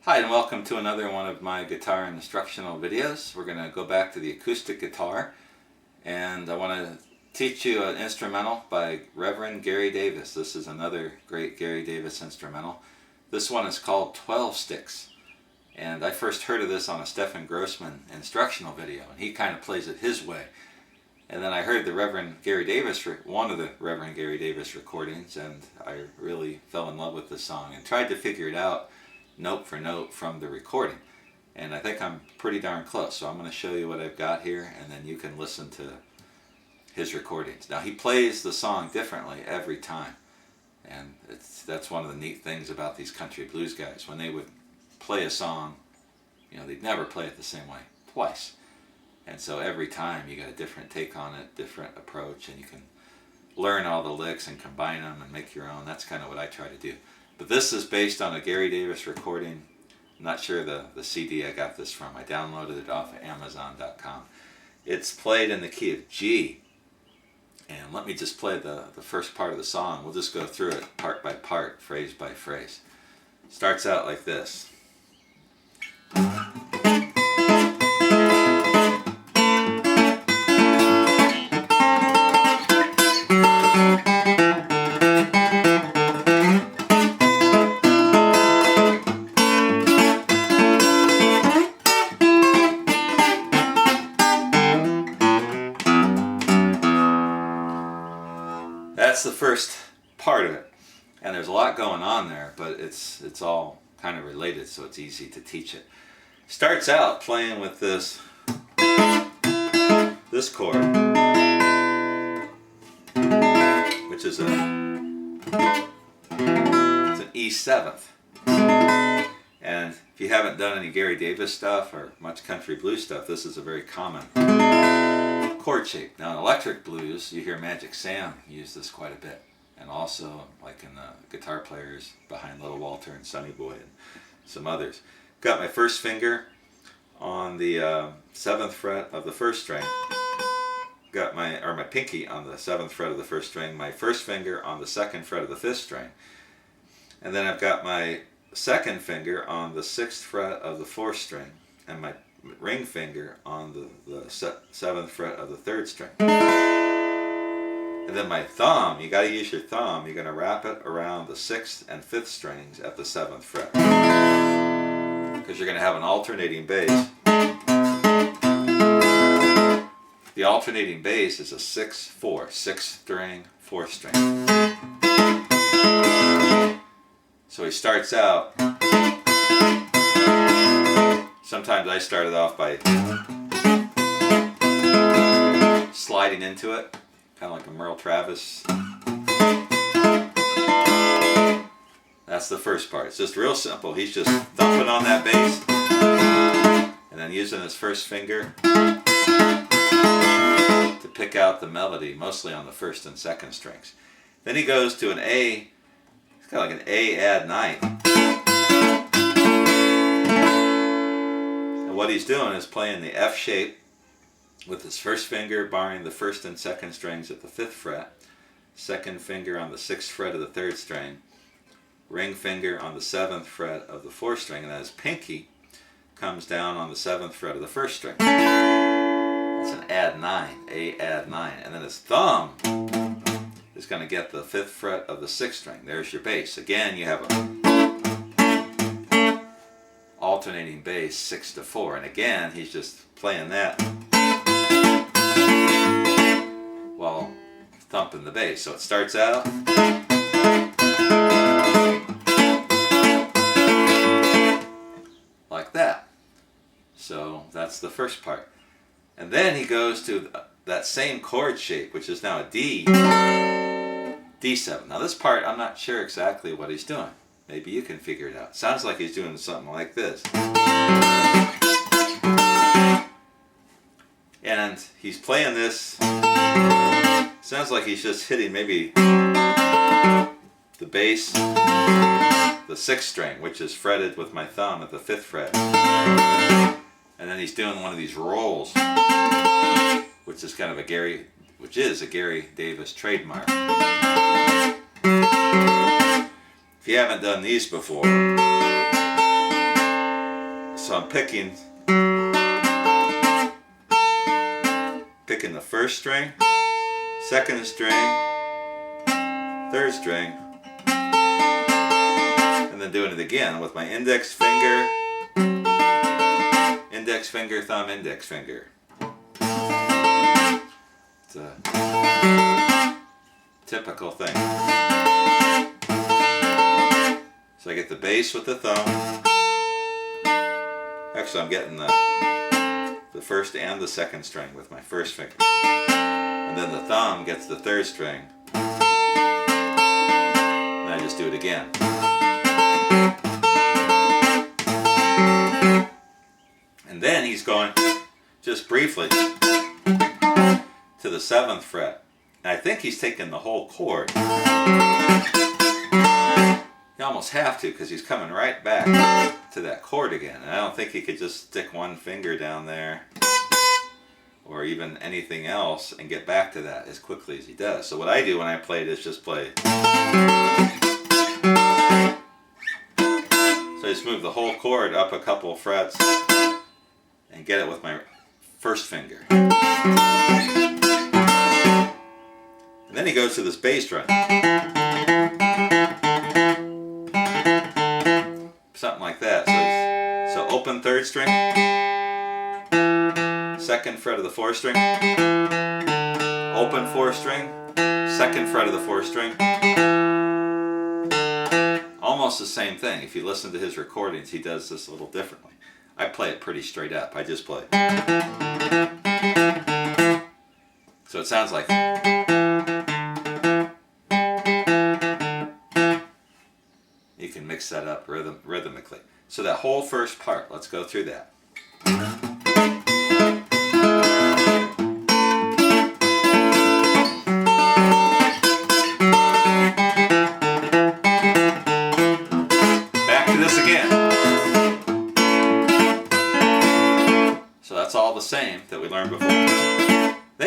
Hi, and welcome to another one of my guitar instructional videos. We're going to go back to the acoustic guitar, and I want to teach you an instrumental by Reverend Gary Davis. This is another great Gary Davis instrumental. This one is called 12 Sticks, and I first heard of this on a Stephen Grossman instructional video, and he kind of plays it his way. And then I heard the Reverend Gary Davis, one of the Reverend Gary Davis recordings, and I really fell in love with this song and tried to figure it out note for note from the recording, and I think I'm pretty darn close. So I'm going to show you what I've got here, and then you can listen to his recordings. Now, he plays the song differently every time, and that's one of the neat things about these country blues guys. When they would play a song, they'd never play it the same way twice, and so every time you got a different take on it, different approach, and you can learn all the licks and combine them and make your own. That's kind of what I try to do. But this is based on a Gary Davis recording. I'm not sure the CD I got this from. I downloaded it off of Amazon.com. It's played in the key of G. And let me just play the first part of the song. We'll just go through it part by part, phrase by phrase. Starts out like this. That's the first part of it, and there's a lot going on there, but it's all kind of related, so it's easy to teach it. Starts out playing with this chord, which is it's an E7th. And if you haven't done any Gary Davis stuff or much country blues stuff, this is a very common chord shape. Now in electric blues, you hear Magic Sam use this quite a bit, and also like in the guitar players behind Little Walter and Sonny Boy and some others. Got my first finger on the 7th fret of the first string. Got my pinky on the 7th fret of the first string. My first finger on the 2nd fret of the 5th string, and then I've got my second finger on the 6th fret of the 4th string, and my ring finger on the 7th fret of the 3rd string. And then my thumb, you got to use your thumb, you're going to wrap it around the 6th and 5th strings at the 7th fret, because you're going to have an alternating bass. The alternating bass is a 6-4, 6th string, 4th string. So he starts out. Sometimes I started off by sliding into it, kind of like a Merle Travis. That's the first part. It's just real simple. He's just thumping on that bass and then using his first finger to pick out the melody, mostly on the 1st and 2nd strings. Then he goes to an A. It's kind of like an A add 9. What he's doing is playing the F shape with his first finger barring the 1st and 2nd strings at the 5th fret, second finger on the 6th fret of the 3rd string, ring finger on the 7th fret of the 4th string, and then his pinky comes down on the 7th fret of the 1st string. That's an add 9, A add 9. And then his thumb is going to get the 5th fret of the 6th string. There's your bass. Again, you have a alternating bass 6-4, and again he's just playing that while thumping the bass. So it starts out like that. So that's the first part, and then he goes to that same chord shape, which is now a D7. Now this part, I'm not sure exactly what he's doing. Maybe you can figure it out. Sounds like he's doing something like this. And he's playing this. Sounds like he's just hitting maybe the bass, the 6th string, which is fretted with my thumb at the 5th fret. And then he's doing one of these rolls, which is kind of a Gary Davis trademark. If you haven't done these before, So I'm picking the first string, second string, third string, and then doing it again with my index finger, thumb, index finger. It's a typical thing. So I get the bass with the thumb. Actually, I'm getting the first and the second string with my first finger. And then the thumb gets the third string. And I just do it again. And then he's going, just briefly, to the 7th fret. And I think he's taking the whole chord. You almost have to, because he's coming right back to that chord again. And I don't think he could just stick one finger down there or even anything else and get back to that as quickly as he does. So what I do when I play it is just play. So I just move the whole chord up a couple of frets and get it with my first finger. And then he goes to this bass drum. Something like that. So open third string, second fret of the 4th string, open 4th string, second fret of the 4th string. Almost the same thing. If you listen to his recordings, he does this a little differently. I play it pretty straight up. I just play. So it sounds like. You can mix that up rhythmically. So that whole first part, let's go through that. Back to this again. So that's all the same that we learned before.